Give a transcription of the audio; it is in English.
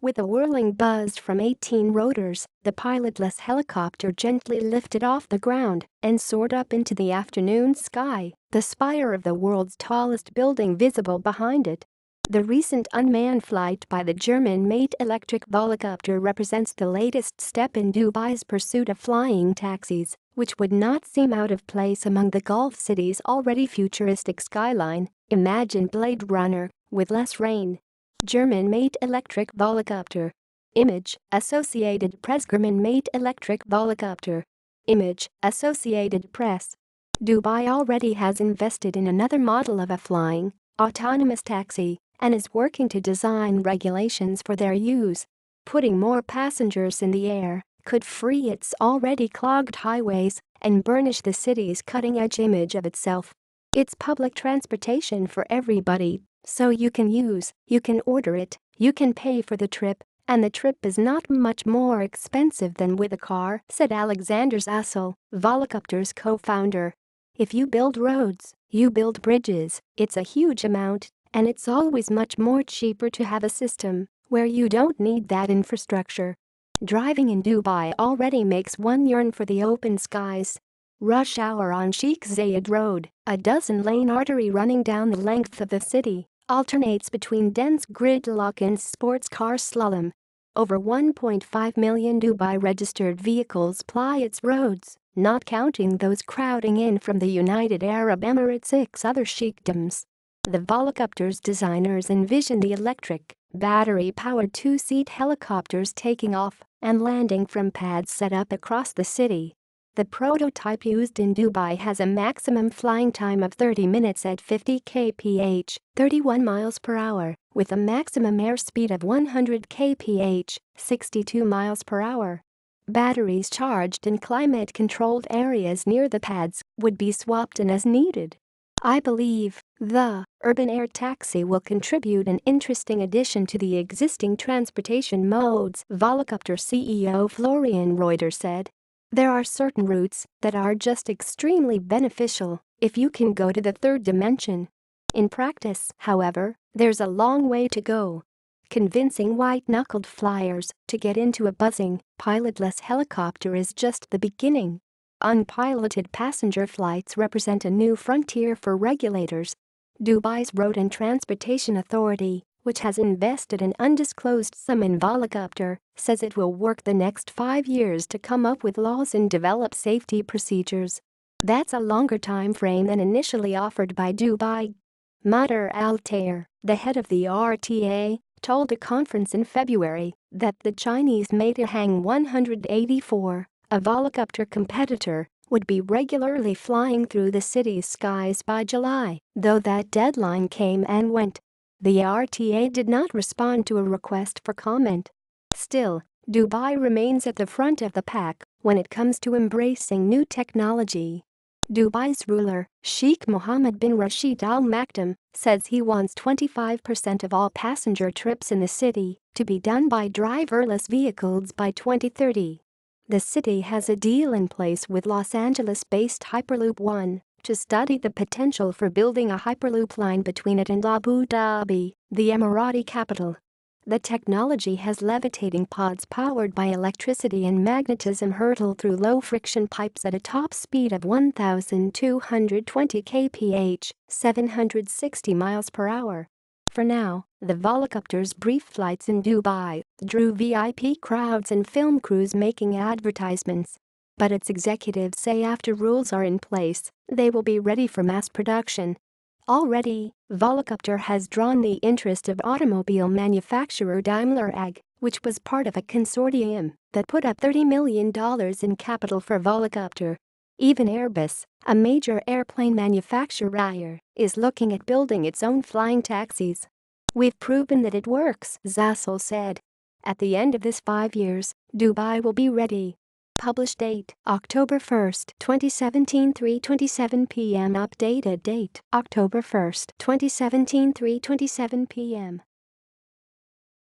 With a whirling buzz from 18 rotors, the pilotless helicopter gently lifted off the ground and soared up into the afternoon sky, the spire of the world's tallest building visible behind it. The recent unmanned flight by the German-made electric Volocopter represents the latest step in Dubai's pursuit of flying taxis, which would not seem out of place among the Gulf city's already futuristic skyline. Imagine Blade Runner, with less rain. German-made electric Volocopter. Image, Associated PressGerman-made electric Volocopter. Image, Associated Press. Dubai already has invested in another model of a flying, autonomous taxi and is working to design regulations for their use. Putting more passengers in the air could free its already clogged highways and burnish the city's cutting-edge image of itself. It's public transportation for everybody, so you can order it, you can pay for the trip, and the trip is not much more expensive than with a car, said Alexander Zassel, Volocopter's co-founder. If you build roads, you build bridges, it's a huge amount, and it's always much more cheaper to have a system where you don't need that infrastructure. Driving in Dubai already makes one yearn for the open skies. Rush hour on Sheikh Zayed Road, a dozen-lane artery running down the length of the city, alternates between dense gridlock and sports car slalom. Over 1.5 million Dubai-registered vehicles ply its roads, not counting those crowding in from the United Arab Emirates' 6 other sheikdoms. The Volocopter's designers envision the electric, battery-powered two-seat helicopters taking off and landing from pads set up across the city. The prototype used in Dubai has a maximum flying time of 30 minutes at 50 kph, 31 miles per hour, with a maximum airspeed of 100 kph, 62 miles per hour. Batteries charged in climate-controlled areas near the pads would be swapped in as needed. I believe the urban air taxi will contribute an interesting addition to the existing transportation modes, Volocopter CEO Florian Reuter said. There are certain routes that are just extremely beneficial if you can go to the third dimension. In practice, however, there's a long way to go. Convincing white-knuckled flyers to get into a buzzing, pilotless helicopter is just the beginning. Unpiloted passenger flights represent a new frontier for regulators. Dubai's Road and Transportation Authority, which has invested an undisclosed sum in Volocopter, says it will work the next 5 years to come up with laws and develop safety procedures. That's a longer time frame than initially offered by Dubai. Mater Altair, the head of the RTA, told a conference in February that the Chinese-made Hang 184, a Volocopter competitor, would be regularly flying through the city's skies by July, though that deadline came and went. The RTA did not respond to a request for comment. Still, Dubai remains at the front of the pack when it comes to embracing new technology. Dubai's ruler, Sheikh Mohammed bin Rashid Al Maktoum, says he wants 25% of all passenger trips in the city to be done by driverless vehicles by 2030. The city has a deal in place with Los Angeles-based Hyperloop One to study the potential for building a Hyperloop line between it and Abu Dhabi, the Emirati capital. The technology has levitating pods powered by electricity and magnetism hurtle through low-friction pipes at a top speed of 1,220 kph, 760 miles per hour. For now, the Volocopter's brief flights in Dubai drew VIP crowds and film crews making advertisements. But its executives say after rules are in place, they will be ready for mass production. Already, Volocopter has drawn the interest of automobile manufacturer Daimler AG, which was part of a consortium that put up $30 million in capital for Volocopter. Even Airbus, a major airplane manufacturer, is looking at building its own flying taxis. We've proven that it works, Zassel said. At the end of this 5 years, Dubai will be ready. Published date, October 1, 2017, 3:27 p.m. Updated date, October 1, 2017, 3:27 p.m.